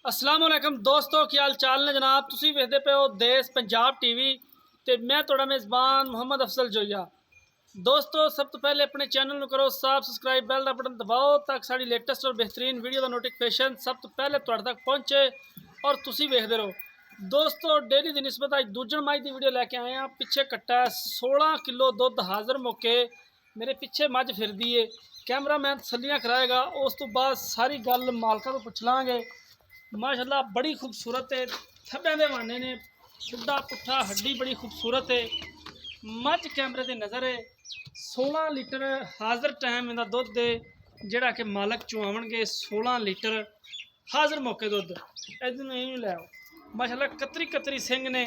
असलामुअलैकुम दोस्तों, क्या हाल चाल ने जनाब। तुसी वेखदे पे हो देश पंजाब टीवी ते मैं तुहाड़ा मेज़बान मोहम्मद अफसल जोइया। दोस्तों, सब तो पहले अपने चैनल को करो सब्सक्राइब, बैल का बटन दबाओ ताकि साड़ी लेटेस्ट और बेहतरीन वीडियो का नोटिफिकेशन सब तो पहले तुहाड़े तक पहुँचे और तुसी वेखदे रहो। दोस्तों, डेली की निस्बत अज दूजन मझ की वीडियो लैके आए हैं। पिछे कट्टा 16 किलो दुध हाज़र मौके मेरे पिछे मझ फिरदी है। कैमरामैन तसल्लियां कराएगा, उस तो बाद सारी गल मालका तो पुछ लांगे। माशाल्लाह बड़ी खूबसूरत है, थब्बे दे वाने ने, खुदा पुट्ठा हड्डी बड़ी खूबसूरत है। मझ कैमरे की नज़र है। 16 लीटर हाज़र टाइम इहदा दुध है, जिहड़ा कि मालक चुआवणगे 16 लीटर हाज़र मौके दुध। इधर नहीं लै आओ। माशाल्लाह कतरी कतरी सिंह ने,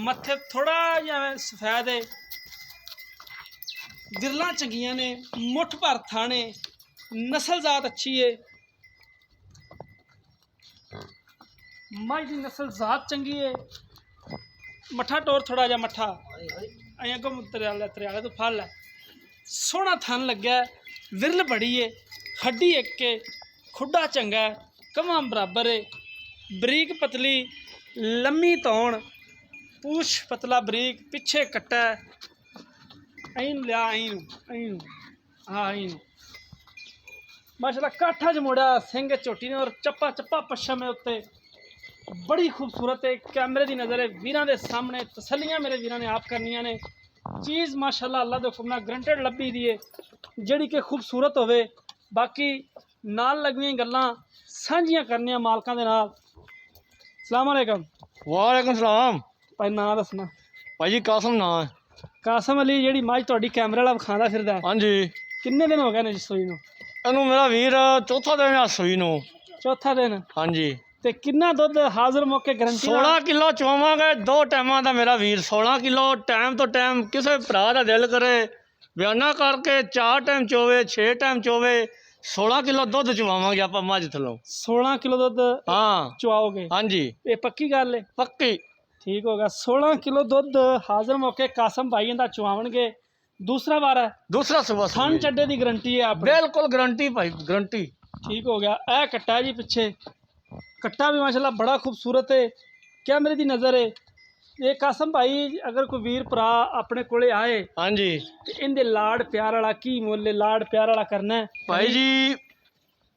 मत्थे थोड़ा जिहा सफेद है, गिरलां चंगियां ने, मुठ भर थाने, नस्ल जात अच्छी है। मझ की नस्ल जात चंगी है। मट्ठा टोर थोड़ा जा मट्ठा अगों त्रियाले तो फल है। सोहना थन लग्या, विरल बड़ी है, हड्डी एक है, खुडा चंगा है, कमा बराबर है, बरीक पतली लम्मी तौण, पूछ पतला बरीक, पिछे कट्टा अं लिया अं हाँ अं माशाल्लाह काठा च मुड़ा सिंह चोटी ने और चप्पा चप्पा पश्चिम है उत्ते। बड़ी खूबसूरत है। कैमरे की नज़र है वीरां दे सामने, तसलियां मेरे वीरां ने आप करनियां ने। चीज़ माशाल्लाह अल्लाह दे हुक्म नाल ग्रंटेड लभी दी है, जिहड़ी कि खूबसूरत होवे। बाकी नाल लगवियां गल्लां सांझियां करनियां मालकां दे नाल। अस्सलाम वालेकुम। वालेकुम सलाम। भाई नाम दसना। भाई जी कासम ना है। कासम अली, जिहड़ी मझ तुहाडी कैमरे वाला विखांदा फिरदा है, हाँ जी, किन्ने दिन हो गए ने सूई नूं? इनू मेरा वीर चौथा दिन आ सूई नू। चौथा दिन। हाँ जी, ते किन्ना दुध हाज़र मौके गारंटी 16 किलो चोवांगे दो टाइमां दा मेरा वीर। 16 किलो टाइम तो टाइम, किसी भरा दा दिल करे बयाना करके 4 टाइम चोवे 6 टाइम चोवे। 16 किलो दुध चवावांगे आप मझ थलों। 16 किलो दुध हाँ चुआओगे? हाँ जी, ये पक्की गल है? पक्की। ठीक होगा। 16 किलो दुध हाज़र मौके कासम भाई इंदा चुआवणगे। दूसरा बार है, दूसरा सुबह थन चड्डे की गारंटी है आपकी? बिल्कुल गारंटी भाई, गारंटी। ठीक हो गया। ए कट्टा है जी पिछे, कट्टा भी माशाल्लाह बड़ा खूबसूरत है। कैमरे की नज़र है। ये कासम भाई अगर कोई वीर भरा अपने कोले आए हाँ जी तो इनके लाड़ प्यार वाला की मुल, लाड़ प्यार वाला करना है भाई जी।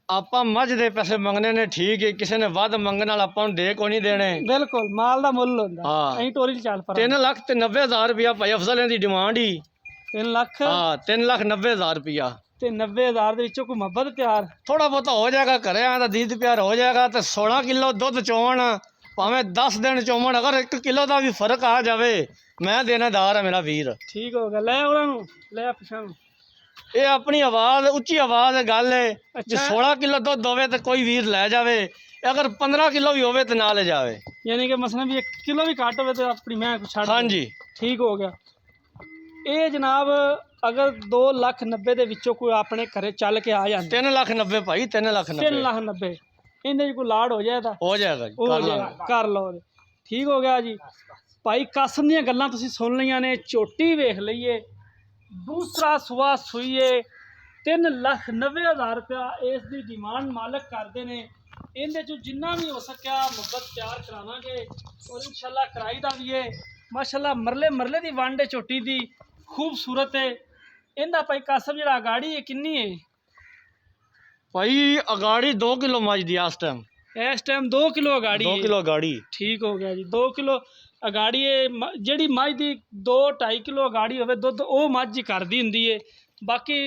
ਆਪਾਂ ਮੱਝ ਦੇ ਪੈਸੇ ਮੰਗਣੇ ਨੇ, ਠੀਕ ਹੈ, ਕਿਸੇ ਨੇ ਵੱਧ ਮੰਗਣ ਨਾਲ ਆਪਾਂ ਨੂੰ ਦੇ ਕੋਈ ਨਹੀਂ ਦੇਣੇ। बिल्कुल माल का मुल होंदा। हाँ। अहीं टोरी चल पर 3,90,000 रुपया भाई अफसल ਦੀ डिमांड ही। 3 लाख हाँ 3,90,000 रुपया। ते 90,000 ਦੇ ਵਿੱਚੋਂ ਕੋਈ ਮੁਹੱਬਤ प्यार थोड़ा बहुत हो जाएगा, घरे आया दीद प्यार हो जाएगा। तो 16 किलो दुध चोवन भावें 10 दिन चोवन, अगर 1 किलो का भी फर्क आ जाए मैं देनेदार है मेरा वीर। ठीक हो गया। ले उन्होंने ले पिछा ये अपनी आवाज़ उच्ची आवाज़ गल है जो 16 किलो दुध होवे तो कोई वीर लै जावे, अगर 15 किलो भी होवे तो ना ले जावे। यानी कि मसलन भी 1 किलो भी घट हो तो अपनी मैं कुछ छड़ हाँ जी। ठीक हो गया। ये जनाब अगर 2,90,000 ਦੇ ਵਿੱਚੋਂ कोई अपने घरे चल के आ जाए 3,90,000 भाई, 3,90,000। 3,90,000 इनके कोई लाड़ हो जाए तो हो जाएगा जी, हो कर जाएगा, लांगे। कर लो। ठीक हो गया जी। भाई कासम दी गल्लां तुसीं सुन लियां ने, झोटी वेख लईए, दूसरा सुआ सूईए, 3,90,000 रुपया इसकी डिमांड मालक करते हैं। इनके चो जिन्ना भी हो सकिया मुहब्बत प्यार करावांगे और इंशाल्लाह कराई दा भी है। माशाल्लाह मरले मरले की वंड है, झोटी की खूबसूरत है। इनका भाई कासम जिहड़ा अगाड़ी है किन्नी है? भाई अगाड़ी 2 किलो मझ दी इस टाइम 2 किलो अगाड़ी 2 है। किलो अगाड़ी। ठीक हो गया जी। 2 किलो अगाड़ी है। जिहड़ी मझ दी 2-2.5 किलो अगाड़ी होवे दुध वो मझ ही करदी हुंदी है। बाकी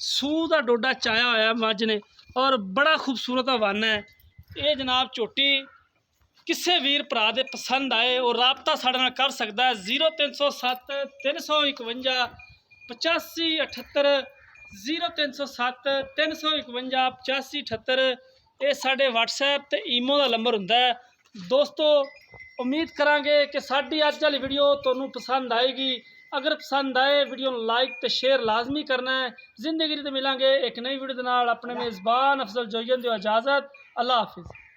सूह का डोडा चाया होया मझ ने और बड़ा खूबसूरत हवाना है। ये जनाब झोटी किसी वीर भरा दे पसंद आए और राबता साढ़े नाल कर सकता है। 0307 351 85 78 0307 351 85 78 ये साढ़े WhatsApp ते ईमो का नंबर हुंदा है। दोस्तों उम्मीद करांगे कि साडी अज वाली वीडियो तुहानू पसंद आएगी। अगर पसंद आए वीडियो लाइक तो शेयर लाजमी करना है। जिंदगी तो मिलांगे एक नई वीडियो के नाल। अपने मेज़बान अफजल जोइयन दियो इजाज़त। अल्लाह हाफिज़।